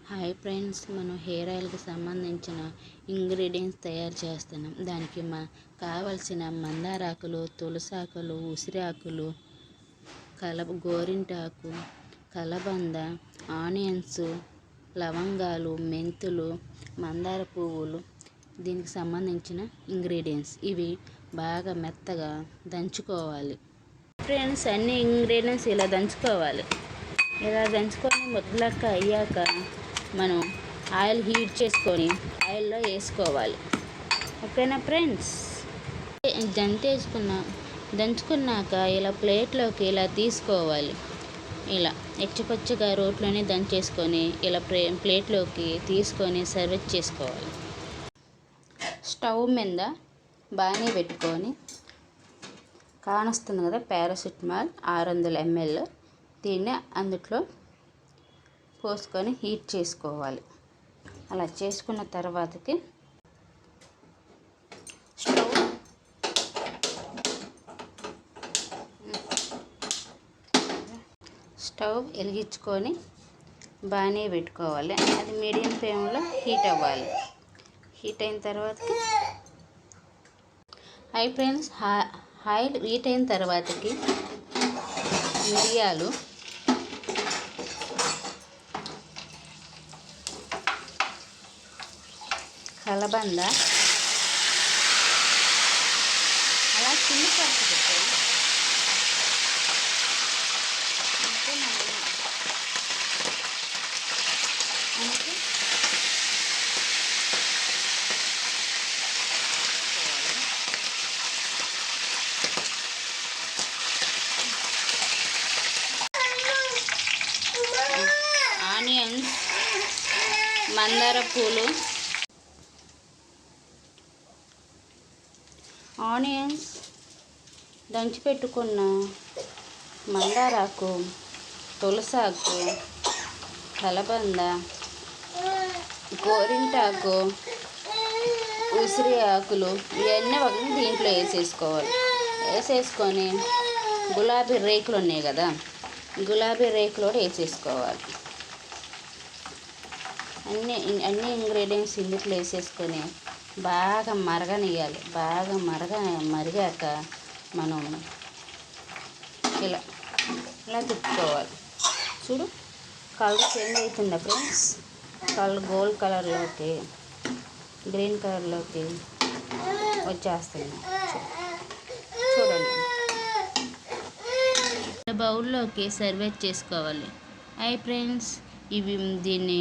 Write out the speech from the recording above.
Hi friends, మనం hair ఆయిల్కి సంబంధించిన ingredients తయారు చేస్తున్నాం. దానికి కావలసిన మందారాకులు, తులసాకులు, ఉసిరాకులు, గోరింటాకు, కలబంద, ఆనియన్స్, లవంగాలు, మెంతులు, మందార పువ్వులు, దీనికి సంబంధించిన ఇంగ్రీడియంట్స్. ఇవి బాగా మెత్తగా దంచుకోవాలి ఫ్రెండ్స్. అన్ని ఇంగ్రీడియంట్స్ ఇలా దంచుకోవాలి. ఇలా దంచుకొని ముద్దలక్క అయ్యాక మనం ఆయిల్ హీట్ చేసుకొని ఆయిల్లో వేసుకోవాలి. ఓకేనా ఫ్రెండ్స్? దంచుకున్నాక ఇలా ప్లేట్లోకి ఇలా తీసుకోవాలి. ఇలా ఎచ్చపచ్చగా రోట్లోనే దంచేసుకొని ఇలా ప్లేట్లోకి తీసుకొని సర్వ్ చేసుకోవాలి. స్టవ్ మీద బాగానే పెట్టుకొని కానొస్తుంది కదా పారాసిటమాల్ 600 ml, దీన్ని అందుట్లో పోసుకొని హీట్ చేసుకోవాలి. అలా చేసుకున్న తర్వాతకి స్టవ్ వెలిగించుకొని బాగానే పెట్టుకోవాలి. అది మీడియం ఫ్లేమ్లో హీట్ అవ్వాలి. హీట్ అయిన తర్వాతకి ఫ్రెండ్స్, ఆయిల్ హీట్ అయిన తర్వాతకి మిరియాలు, కలబంద అలా చిన్న పరుపు పెట్టాలి. ఆనియన్స్, మందార పూలు, ఆనియన్స్, దంచిపెట్టుకున్న మందారాకు, తులసాకు, కలబంద, గోరింటాకు, ఉసిరి ఆకులు ఇవన్నీ ఒకటి దీంట్లో వేసేసుకోవాలి. వేసేసుకొని గులాబీ రేకులు ఉన్నాయి కదా, గులాబీ రేకులు కూడా వేసేసుకోవాలి. అన్ని ఇంగ్రీడియంట్స్ ఇందులో వేసేసుకొని బాగా మరగనియాలి. బాగా మరిగాక మనం ఇలా తిప్పుకోవాలి. చూడు, కలర్ చేంజ్ అవుతుందా ఫ్రెండ్స్? కలర్ గోల్డ్ కలర్లోకి, గ్రీన్ కలర్లోకి వచ్చేస్తుంది. చూడండి, బౌల్లోకి సర్వ్ చేసుకోవాలి. హాయ్ ఫ్రెండ్స్, దీన్ని